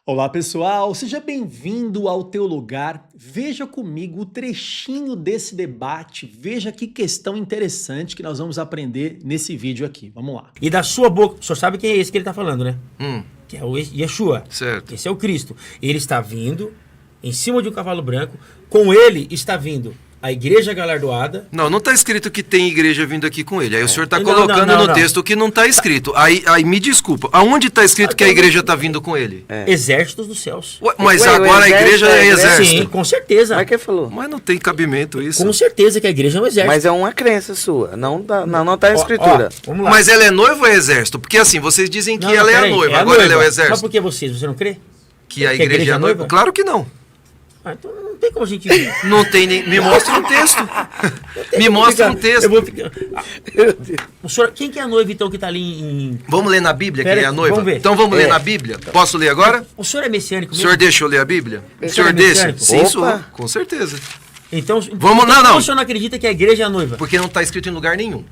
Olá pessoal, seja bem-vindo ao Teu Lugar. Veja comigo o trechinho desse debate, veja que questão interessante que nós vamos aprender nesse vídeo aqui. Vamos lá. E da sua boca, o senhor sabe quem é esse que ele está falando, né? Que é o Yeshua. Certo. Esse é o Cristo. Ele está vindo em cima de um cavalo branco, com ele está vindo a igreja galardoada. Não está escrito que tem igreja vindo aqui com ele. Aí o senhor está Não, colocando não, no não. texto que não está escrito. Aí me desculpa. Aonde está escrito que a igreja está vindo com ele? Exércitos dos céus. Ué, mas Ué, agora a igreja é exército. Sim, com certeza. Mas quem falou? Mas não tem cabimento isso. Com certeza que a igreja é um exército. Mas é uma crença sua, não tá na escritura. Vamos lá. Mas ela é noiva ou é exército? Porque assim, vocês dizem que Não, ela é a peraí, noiva, agora ela é o exército. Sabe por que você não crê? Que a igreja é a noiva? Claro que não. Ah, então não tem como a gente ver. Não tem nem... Me mostra um texto. Me mostra um texto. Eu vou ficar... O senhor, quem que é a noiva então que está ali em... Vamos ler na Bíblia Pera quem é aí, a noiva? vamos ver. Então vamos ler na Bíblia? Posso ler agora? O senhor é messiânico O mesmo? senhor deixa eu ler a Bíblia? O senhor senhor é deixa? messiânico? Sim, Opa. sou. Com certeza. Então, Vamos- então não. o senhor não acredita que a igreja é a noiva? Porque não está escrito em lugar nenhum.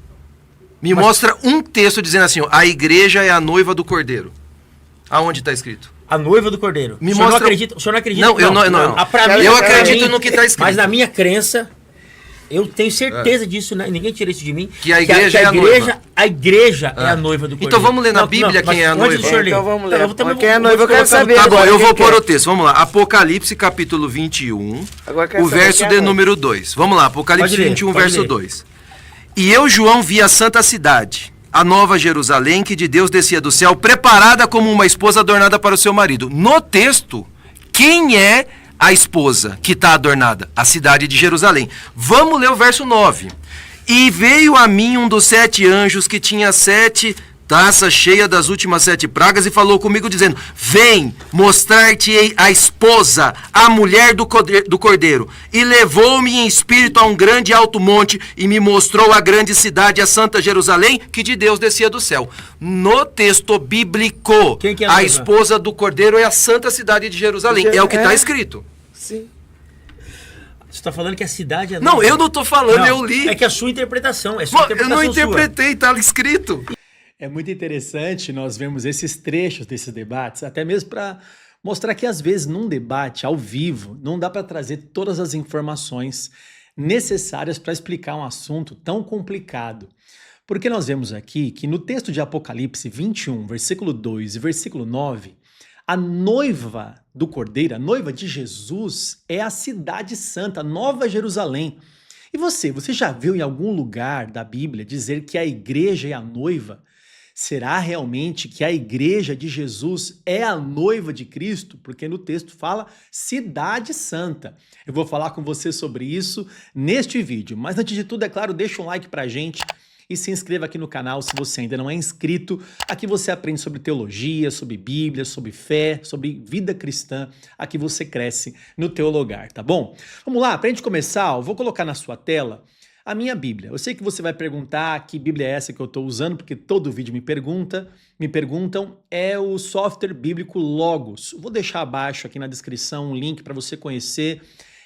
Me mostra um texto dizendo assim, ó, a igreja é a noiva do Cordeiro. Aonde está escrito? A noiva do Cordeiro. Me o senhor mostra- o senhor não acredita? Não, eu não. Ah, pra mim, Eu pra acredito mim, no que está escrito. Mas na minha crença, eu tenho certeza disso, né? Ninguém tira isso de mim. Que a igreja é a noiva. A igreja é a noiva do Cordeiro. Então vamos ler na Bíblia mas quem é a antes do noiva. senhor ler. Então vamos ler. também Quem é a vou- noiva, eu vou quero colocar no- saber. Tá bom, Agora, eu quem vou que pôr é? o texto. Vamos lá. Apocalipse capítulo 21, Agora eu quero o saber verso quem é de a noiva. número 2. Vamos lá, Apocalipse Pode ler, 21, pode verso ler. 2. E eu, João, vi a santa cidade, a nova Jerusalém, que de Deus descia do céu, preparada como uma esposa adornada para o seu marido. No texto, quem é a esposa que está adornada? A cidade de Jerusalém. Vamos ler o verso 9. E veio a mim um dos 7 anjos que tinha 7 taças cheias das últimas 7 pragas e falou comigo dizendo, vem mostrar-te-ei a esposa, a mulher do cordeiro. E levou-me em espírito a um grande e alto monte e me mostrou a grande cidade, a santa Jerusalém, que de Deus descia do céu. No texto bíblico, Quem que é a a noiva? esposa do cordeiro é a santa cidade de Jerusalém. É o que está escrito. Sim. Você está falando que a cidade é a Não, noiva. eu não estou falando, eu li. É que a sua interpretação, é sua Eu interpretação não sua. interpretei, está escrito. É muito interessante nós vermos esses trechos desses debates, até mesmo para mostrar que às vezes num debate ao vivo não dá para trazer todas as informações necessárias para explicar um assunto tão complicado. Porque nós vemos aqui que no texto de Apocalipse 21, versículo 2 e versículo 9, a noiva do Cordeiro, a noiva de Jesus, é a cidade santa, a Nova Jerusalém. E você já viu em algum lugar da Bíblia dizer que a igreja é a noiva? Será realmente que a igreja de Jesus é a noiva de Cristo? Porque no texto fala cidade santa. Eu vou falar com você sobre isso neste vídeo. Mas antes de tudo, é claro, deixa um like pra gente e se inscreva aqui no canal se você ainda não é inscrito. Aqui você aprende sobre teologia, sobre Bíblia, sobre fé, sobre vida cristã. Aqui você cresce no teu lugar, tá bom? Vamos lá, pra gente começar, eu vou colocar na sua tela a minha Bíblia. Eu sei que você vai perguntar que Bíblia é essa que eu estou usando, porque todo vídeo me perguntam, é o software bíblico Logos. Vou deixar abaixo aqui na descrição um link para você conhecer.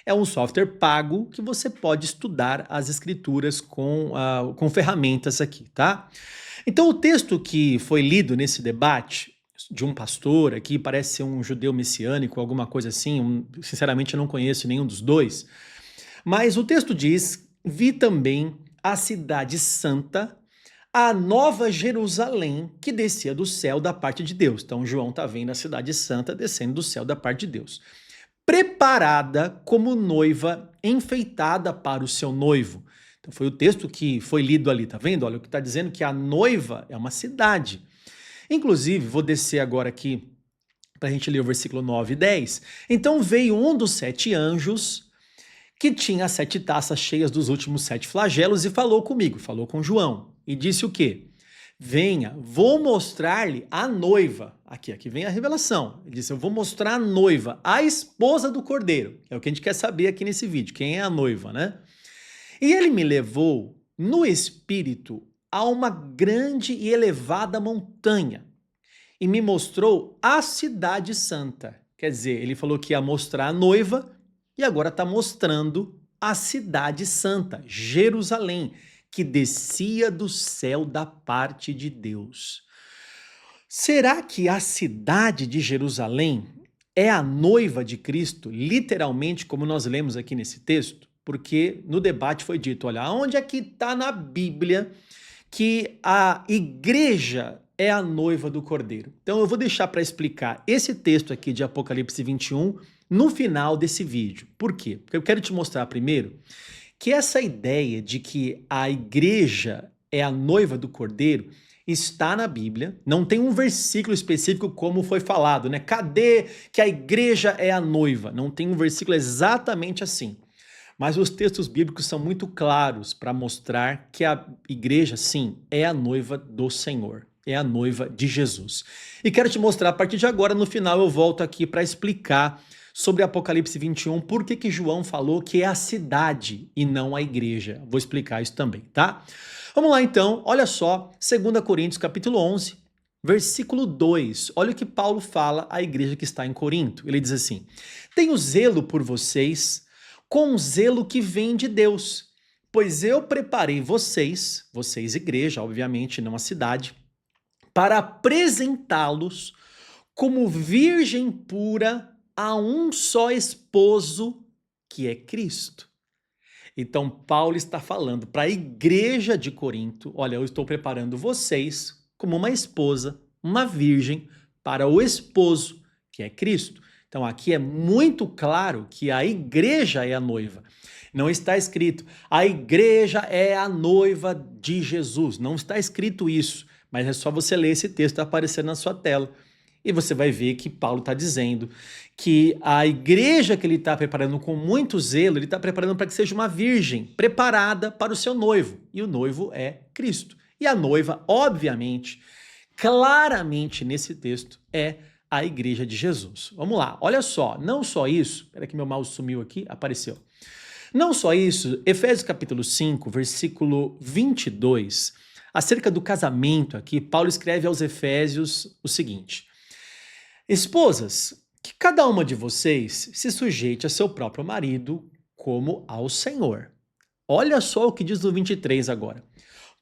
É um software pago que você pode estudar as escrituras com ferramentas aqui, tá? Então o texto que foi lido nesse debate de um pastor aqui, parece ser um judeu messiânico, alguma coisa assim, sinceramente eu não conheço nenhum dos dois, mas o texto diz: vi também a cidade santa, a nova Jerusalém, que descia do céu da parte de Deus. Então João está vendo a cidade santa descendo do céu da parte de Deus. Preparada como noiva, enfeitada para o seu noivo. Então foi o texto que foi lido ali, tá vendo? Olha, o que está dizendo que a noiva é uma cidade. Inclusive, vou descer agora aqui para a gente ler o versículo 9 e 10. Então veio um dos 7 anjos que tinha 7 taças cheias dos últimos 7 flagelos e falou comigo, falou com João, e disse o quê? Venha, vou mostrar-lhe a noiva. Aqui vem a revelação. Ele disse, eu vou mostrar a noiva, a esposa do Cordeiro. É o que a gente quer saber aqui nesse vídeo, quem é a noiva, né? E ele me levou no espírito a uma grande e elevada montanha e me mostrou a cidade santa. Quer dizer, ele falou que ia mostrar a noiva e agora está mostrando a cidade santa, Jerusalém, que descia do céu da parte de Deus. Será que a cidade de Jerusalém é a noiva de Cristo, literalmente, como nós lemos aqui nesse texto? Porque no debate foi dito, olha, onde é que está na Bíblia que a igreja é a noiva do Cordeiro? Então eu vou deixar para explicar esse texto aqui de Apocalipse 21 no final desse vídeo. Por quê? Porque eu quero te mostrar primeiro que essa ideia de que a igreja é a noiva do Cordeiro está na Bíblia, não tem um versículo específico como foi falado, né? Cadê que a igreja é a noiva? Não tem um versículo exatamente assim. Mas os textos bíblicos são muito claros para mostrar que a igreja, sim, é a noiva do Senhor, é a noiva de Jesus. E quero te mostrar, a partir de agora, no final eu volto aqui para explicar sobre Apocalipse 21, por que João falou que é a cidade e não a igreja. Vou explicar isso também, tá? Vamos lá então, olha só, 2 Coríntios capítulo 11, versículo 2. Olha o que Paulo fala à igreja que está em Corinto. Ele diz assim: tenho zelo por vocês, com um zelo que vem de Deus, pois eu preparei vocês igreja, obviamente, não a cidade, para apresentá-los como virgem pura a um só esposo, que é Cristo. Então, Paulo está falando para a igreja de Corinto, olha, eu estou preparando vocês como uma esposa, uma virgem, para o esposo, que é Cristo. Então, aqui é muito claro que a igreja é a noiva. Não está escrito, a igreja é a noiva de Jesus. Não está escrito isso, mas é só você ler esse texto aparecendo na sua tela. E você vai ver que Paulo está dizendo que a igreja que ele está preparando com muito zelo, ele está preparando para que seja uma virgem preparada para o seu noivo. E o noivo é Cristo. E a noiva, obviamente, claramente nesse texto, é a igreja de Jesus. Vamos lá, olha só, não só isso, espera que meu mouse sumiu aqui, apareceu. Não só isso, Efésios capítulo 5, versículo 22, acerca do casamento aqui, Paulo escreve aos Efésios o seguinte: esposas, que cada uma de vocês se sujeite a seu próprio marido como ao Senhor. Olha só o que diz no 23 agora.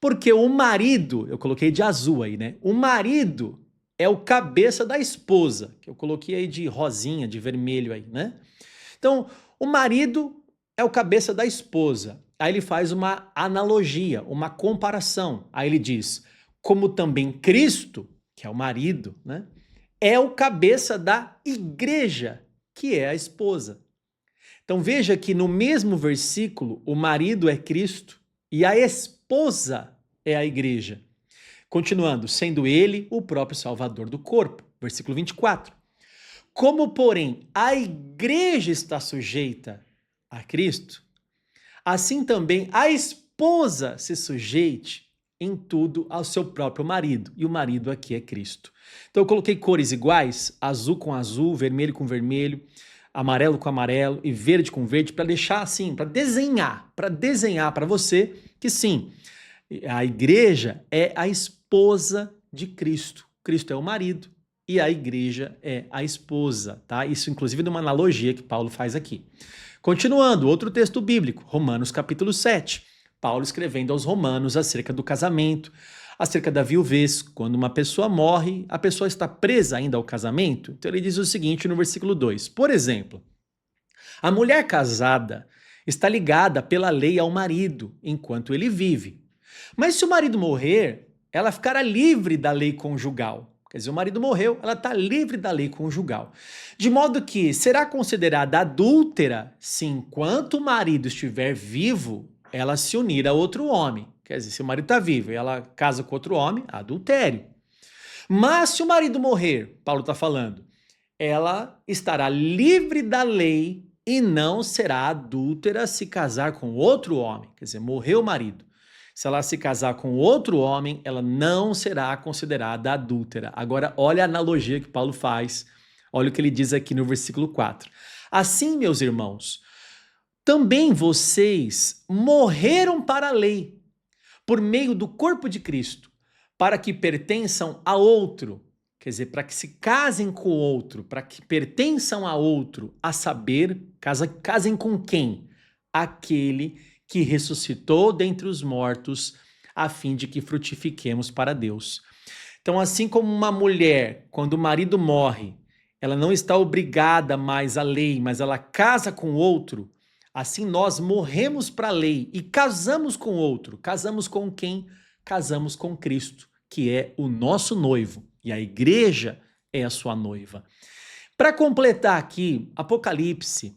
Porque o marido, eu coloquei de azul aí, né? O marido é o cabeça da esposa, que eu coloquei aí de rosinha, de vermelho aí, né? Então, o marido é o cabeça da esposa. Aí ele faz uma analogia, uma comparação. Aí ele diz, como também Cristo, que é o marido, né? É o cabeça da igreja, que é a esposa. Então veja que no mesmo versículo, o marido é Cristo e a esposa é a igreja. Continuando, sendo ele o próprio Salvador do corpo. Versículo 24. Como, porém, a igreja está sujeita a Cristo, assim também a esposa se sujeite em tudo ao seu próprio marido. E o marido aqui é Cristo. Então eu coloquei cores iguais, azul com azul, vermelho com vermelho, amarelo com amarelo e verde com verde, para deixar assim, para desenhar para você que sim, a igreja é a esposa de Cristo. Cristo é o marido e a igreja é a esposa, tá? Isso inclusive numa analogia que Paulo faz aqui. Continuando, outro texto bíblico, Romanos capítulo 7. Paulo escrevendo aos romanos acerca do casamento, acerca da viuvez. Quando uma pessoa morre, a pessoa está presa ainda ao casamento. Então ele diz o seguinte no versículo 2. Por exemplo, a mulher casada está ligada pela lei ao marido enquanto ele vive. Mas se o marido morrer, ela ficará livre da lei conjugal. Quer dizer, o marido morreu, ela está livre da lei conjugal. De modo que será considerada adúltera se enquanto o marido estiver vivo, ela se unir a outro homem. Quer dizer, se o marido está vivo e ela casa com outro homem, adultério. Mas se o marido morrer, Paulo está falando, ela estará livre da lei e não será adúltera se casar com outro homem. Quer dizer, morreu o marido. Se ela se casar com outro homem, ela não será considerada adúltera. Agora, olha a analogia que Paulo faz. Olha o que ele diz aqui no versículo 4. Assim, meus irmãos, também vocês morreram para a lei, por meio do corpo de Cristo, para que pertençam a outro, quer dizer, para que se casem com outro, para que pertençam a outro, a saber, casem com quem? Aquele que ressuscitou dentre os mortos, a fim de que frutifiquemos para Deus. Então, assim como uma mulher, quando o marido morre, ela não está obrigada mais à lei, mas ela casa com outro, assim nós morremos para a lei e casamos com outro. Casamos com quem? Casamos com Cristo, que é o nosso noivo, e a igreja é a sua noiva. Para completar aqui, Apocalipse,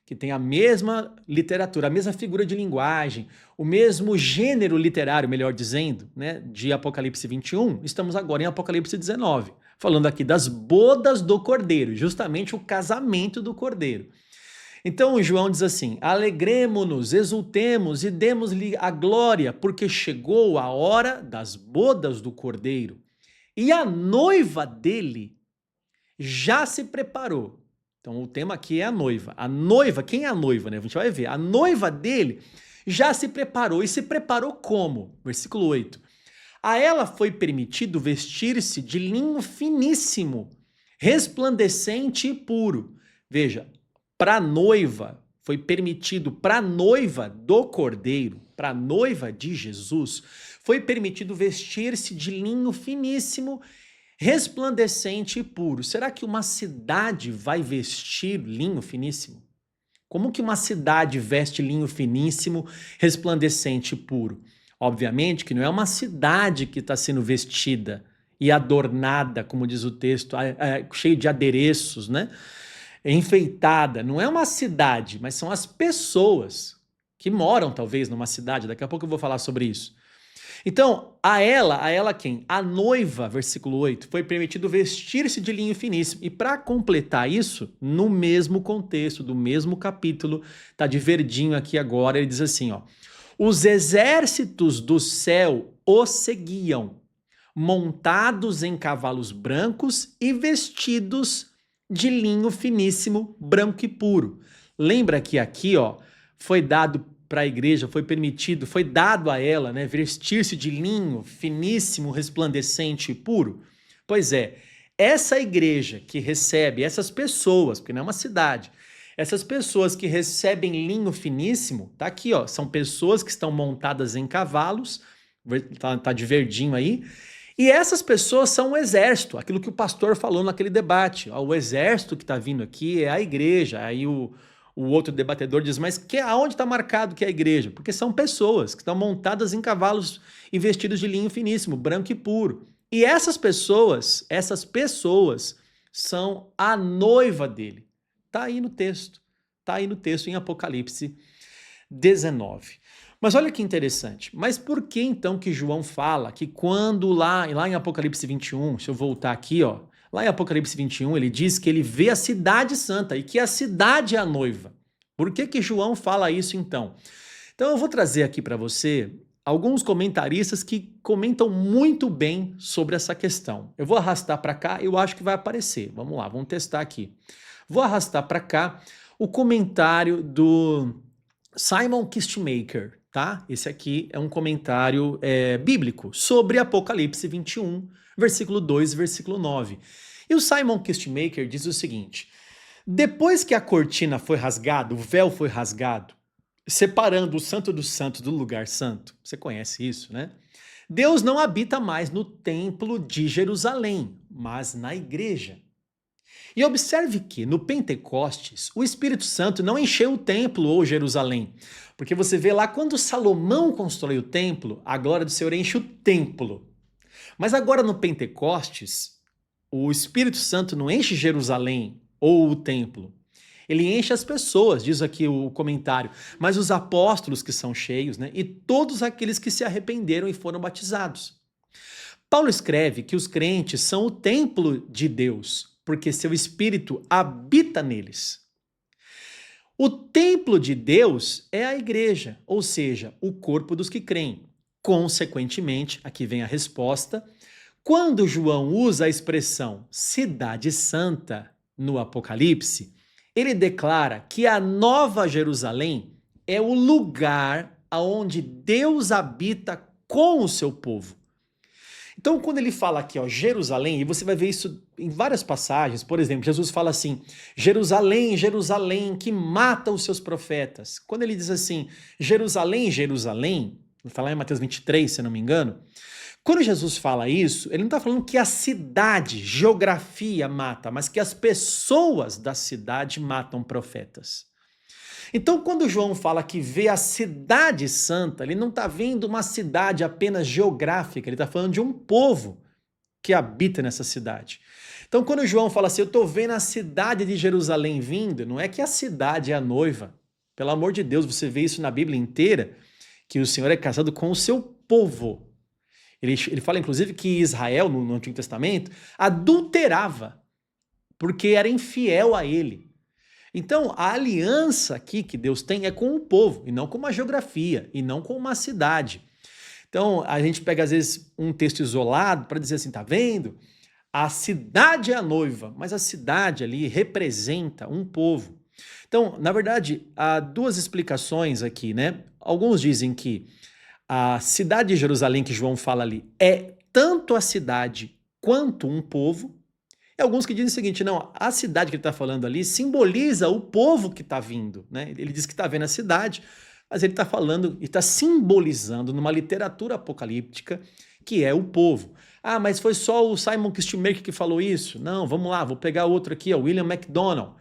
que tem a mesma literatura, a mesma figura de linguagem, o mesmo gênero literário, melhor dizendo, né, de Apocalipse 21, estamos agora em Apocalipse 19, falando aqui das bodas do Cordeiro, justamente o casamento do Cordeiro. Então João diz assim: alegremo-nos, exultemos e demos-lhe a glória, porque chegou a hora das bodas do Cordeiro. E a noiva dele já se preparou. Então o tema aqui é a noiva. A noiva, quem é a noiva, né? A gente vai ver. A noiva dele já se preparou. E se preparou como? Versículo 8. A ela foi permitido vestir-se de linho finíssimo, resplandecente e puro. Veja, para a noiva, foi permitido, para a noiva do Cordeiro, para a noiva de Jesus, foi permitido vestir-se de linho finíssimo, resplandecente e puro. Será que uma cidade vai vestir linho finíssimo? Como que uma cidade veste linho finíssimo, resplandecente e puro? Obviamente que não é uma cidade que está sendo vestida e adornada, como diz o texto, cheio de adereços, né? Enfeitada. Não é uma cidade, mas são as pessoas que moram talvez numa cidade. Daqui a pouco eu vou falar sobre isso. Então, a ela quem? A noiva, versículo 8, foi permitido vestir-se de linho finíssimo. E para completar isso, no mesmo contexto, do mesmo capítulo, tá de verdinho aqui agora, ele diz assim, ó: os exércitos do céu o seguiam, montados em cavalos brancos e vestidos de linho finíssimo, branco e puro. Lembra que aqui, ó, foi dado para a igreja, foi permitido, foi dado a ela, né, vestir-se de linho finíssimo, resplandecente e puro? Pois é, essa igreja que recebe essas pessoas, porque não é uma cidade, essas pessoas que recebem linho finíssimo, tá aqui, ó, são pessoas que estão montadas em cavalos, tá de verdinho aí, e essas pessoas são o exército, aquilo que o pastor falou naquele debate. Ó, o exército que está vindo aqui é a igreja. Aí o outro debatedor diz, mas aonde está marcado que é a igreja? Porque são pessoas que estão montadas em cavalos e vestidos de linho finíssimo, branco e puro. E essas pessoas são a noiva dele. Está aí no texto em Apocalipse 19. Mas olha que interessante, mas por que então que João fala que quando lá em Apocalipse 21, se eu voltar aqui, ó, lá em Apocalipse 21, ele diz que ele vê a cidade santa e que a cidade é a noiva. Por que João fala isso então? Então eu vou trazer aqui para você alguns comentaristas que comentam muito bem sobre essa questão. Eu vou arrastar para cá, eu acho que vai aparecer. Vamos lá, vamos testar aqui. Vou arrastar para cá o comentário do Simon Kistemaker, tá? Esse aqui é um comentário bíblico sobre Apocalipse 21, versículo 2 e versículo 9. E o Simon Kistemaker diz o seguinte: depois que a cortina foi rasgada, o véu foi rasgado, separando o santo dos santos do lugar santo, você conhece isso, né? Deus não habita mais no templo de Jerusalém, mas na igreja. E observe que no Pentecostes o Espírito Santo não encheu o templo ou Jerusalém, porque você vê lá quando Salomão constrói o templo, a glória do Senhor enche o templo. Mas agora no Pentecostes, o Espírito Santo não enche Jerusalém ou o templo. Ele enche as pessoas, diz aqui o comentário, mas os apóstolos que são cheios, né? E todos aqueles que se arrependeram e foram batizados. Paulo escreve que os crentes são o templo de Deus, porque seu Espírito habita neles. O templo de Deus é a igreja, ou seja, o corpo dos que creem. Consequentemente, aqui vem a resposta, quando João usa a expressão cidade santa no Apocalipse, ele declara que a Nova Jerusalém é o lugar onde Deus habita com o seu povo. Então, quando ele fala aqui, ó, Jerusalém, e você vai ver isso em várias passagens, por exemplo, Jesus fala assim, Jerusalém, Jerusalém, que mata os seus profetas. Quando ele diz assim, Jerusalém, Jerusalém, vou falar em Mateus 23, se não me engano, Quando Jesus fala isso, ele não está falando que a cidade, geografia mata, mas que as pessoas da cidade matam profetas. Então, quando João fala que vê a cidade santa, ele não está vendo uma cidade apenas geográfica, ele está falando de um povo que habita nessa cidade. Então, quando João fala assim, eu estou vendo a cidade de Jerusalém vindo, não é que a cidade é a noiva. Pelo amor de Deus, você vê isso na Bíblia inteira, que o Senhor é casado com o seu povo. Ele fala, inclusive, que Israel, no Antigo Testamento, adulterava, porque era infiel a ele. Então, a aliança aqui que Deus tem é com o povo, e não com uma geografia, e não com uma cidade. Então, a gente pega, às vezes, um texto isolado para dizer assim, tá vendo? A cidade é a noiva, mas a cidade ali representa um povo. Então, na verdade, há duas explicações aqui, né? Alguns dizem que a cidade de Jerusalém que João fala ali é tanto a cidade quanto um povo. E alguns que dizem o seguinte, não, a cidade que ele está falando ali simboliza o povo que está vindo, né? Ele diz que está vendo a cidade, mas ele está falando e está simbolizando numa literatura apocalíptica que é o povo. Ah, mas foi só o Simon Kistemaker que falou isso? Não, vamos lá, vou pegar outro aqui, o William MacDonald.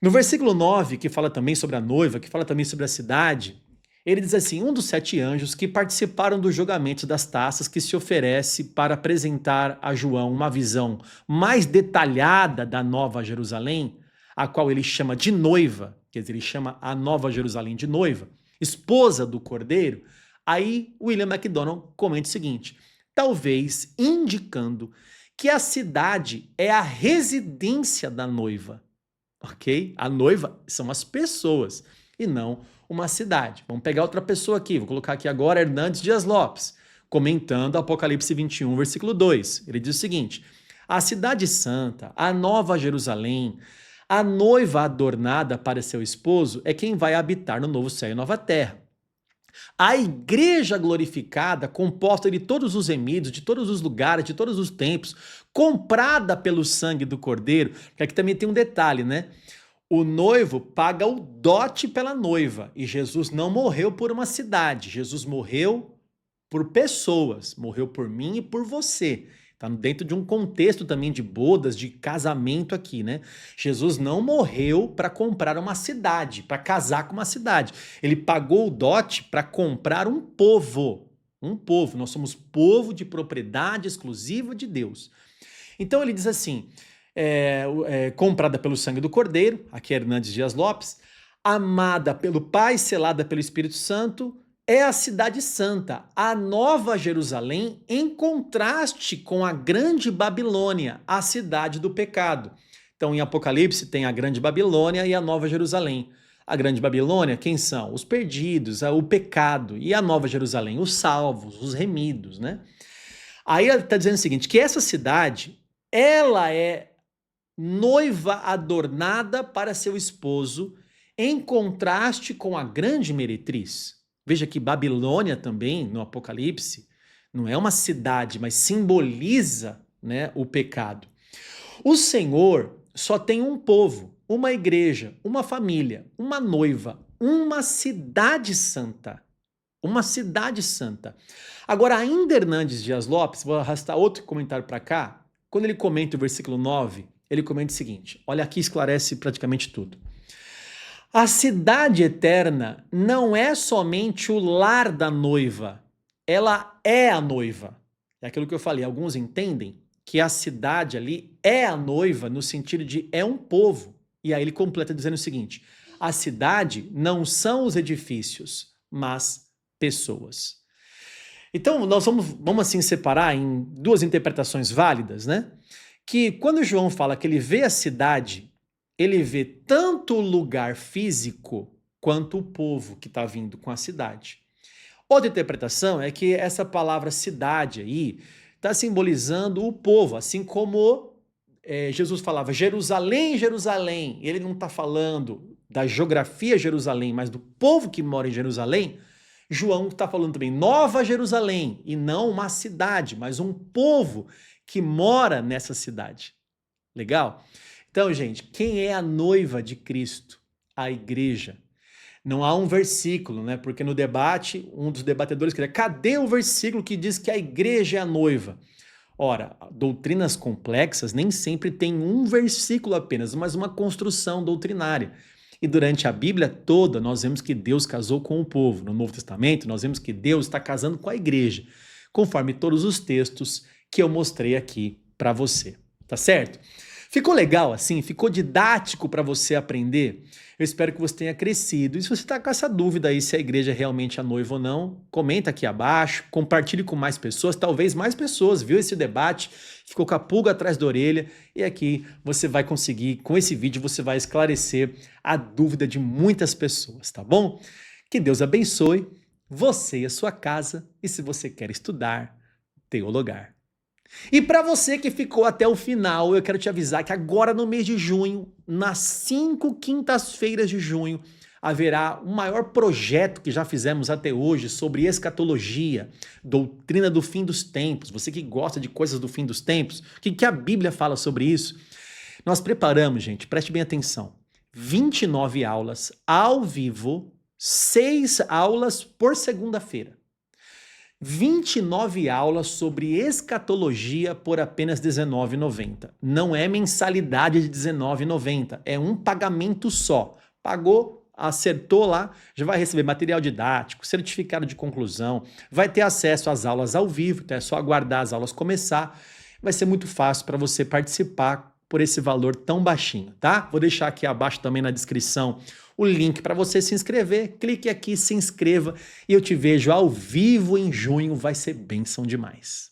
No versículo 9, que fala também sobre a noiva, que fala também sobre a cidade, ele diz assim, um dos 7 anjos que participaram do julgamento das taças que se oferece para apresentar a João uma visão mais detalhada da Nova Jerusalém, a qual ele chama de noiva, quer dizer, ele chama a Nova Jerusalém de noiva, esposa do Cordeiro, aí William MacDonald comenta o seguinte, talvez indicando que a cidade é a residência da noiva, ok? A noiva são as pessoas e não uma cidade. Vamos pegar outra pessoa aqui, vou colocar aqui agora Hernandes Dias Lopes, comentando Apocalipse 21, versículo 2. Ele diz o seguinte, a cidade santa, a Nova Jerusalém, a noiva adornada para seu esposo é quem vai habitar no novo céu e nova terra. A igreja glorificada, composta de todos os remidos, de todos os lugares, de todos os tempos, comprada pelo sangue do Cordeiro, porque aqui também tem um detalhe, né? O noivo paga o dote pela noiva e Jesus não morreu por uma cidade, Jesus morreu por pessoas, morreu por mim e por você. Está dentro de um contexto também de bodas, de casamento aqui, né? Jesus não morreu para comprar uma cidade, para casar com uma cidade. Ele pagou o dote para comprar um povo. Um povo. Nós somos povo de propriedade exclusiva de Deus. Então ele diz assim, comprada pelo sangue do Cordeiro, aqui é Hernandes Dias Lopes, amada pelo Pai, selada pelo Espírito Santo, é a cidade santa, a Nova Jerusalém, em contraste com a grande Babilônia, a cidade do pecado. Então, em Apocalipse tem a grande Babilônia e a Nova Jerusalém. A grande Babilônia, quem são? Os perdidos, o pecado. E a Nova Jerusalém, os salvos, os remidos, né? Aí ela está dizendo o seguinte, que essa cidade, ela é noiva adornada para seu esposo, em contraste com a grande meretriz. Veja que Babilônia também, no Apocalipse, não é uma cidade, mas simboliza, né, o pecado. O Senhor só tem um povo, uma igreja, uma família, uma noiva, uma cidade santa. Uma cidade santa. Agora, ainda Hernandes Dias Lopes, vou arrastar outro comentário para cá, quando ele comenta o versículo 9, ele comenta o seguinte, olha aqui esclarece praticamente tudo. A cidade eterna não é somente o lar da noiva, ela é a noiva. É aquilo que eu falei, alguns entendem que a cidade ali é a noiva no sentido de é um povo. E aí ele completa dizendo o seguinte, a cidade não são os edifícios, mas pessoas. Então nós vamos assim separar em duas interpretações válidas, né? Que quando João fala que ele vê a cidade, ele vê tanto o lugar físico quanto o povo que está vindo com a cidade. Outra interpretação é que essa palavra cidade aí está simbolizando o povo, assim como Jesus falava Jerusalém, Jerusalém. Ele não está falando da geografia Jerusalém, mas do povo que mora em Jerusalém. João está falando também Nova Jerusalém, e não uma cidade, mas um povo que mora nessa cidade. Legal? Então, gente, quem é a noiva de Cristo? A igreja. Não há um versículo, né? Porque no debate, um dos debatedores queria, cadê o versículo que diz que a igreja é a noiva? Ora, doutrinas complexas nem sempre tem um versículo apenas, mas uma construção doutrinária. E durante a Bíblia toda, nós vemos que Deus casou com o povo. No Novo Testamento, nós vemos que Deus está casando com a igreja, conforme todos os textos que eu mostrei aqui para você. Tá certo? Ficou legal assim? Ficou didático para você aprender? Eu espero que você tenha crescido. E se você está com essa dúvida aí se a igreja é realmente a noiva ou não, comenta aqui abaixo, compartilhe com mais pessoas, talvez mais pessoas viu esse debate, ficou com a pulga atrás da orelha e aqui você vai conseguir, com esse vídeo, você vai esclarecer a dúvida de muitas pessoas, tá bom? Que Deus abençoe você e a sua casa e se você quer estudar, teologar. E para você que ficou até o final, eu quero te avisar que agora no mês de junho, nas 5 quintas-feiras de junho, haverá o maior projeto que já fizemos até hoje sobre escatologia, doutrina do fim dos tempos. Você que gosta de coisas do fim dos tempos, o que a Bíblia fala sobre isso? Nós preparamos, gente, preste bem atenção, 29 aulas ao vivo, 6 aulas por segunda-feira. 29 aulas sobre escatologia por apenas R$19,90. Não é mensalidade de R$19,90, é um pagamento só. Pagou, acertou lá, já vai receber material didático, certificado de conclusão, vai ter acesso às aulas ao vivo, então é só aguardar as aulas começar. Vai ser muito fácil para você participar por esse valor tão baixinho, tá? Vou deixar aqui abaixo também na descrição o link para você se inscrever. Clique aqui, se inscreva e eu te vejo ao vivo em junho. Vai ser bênção demais.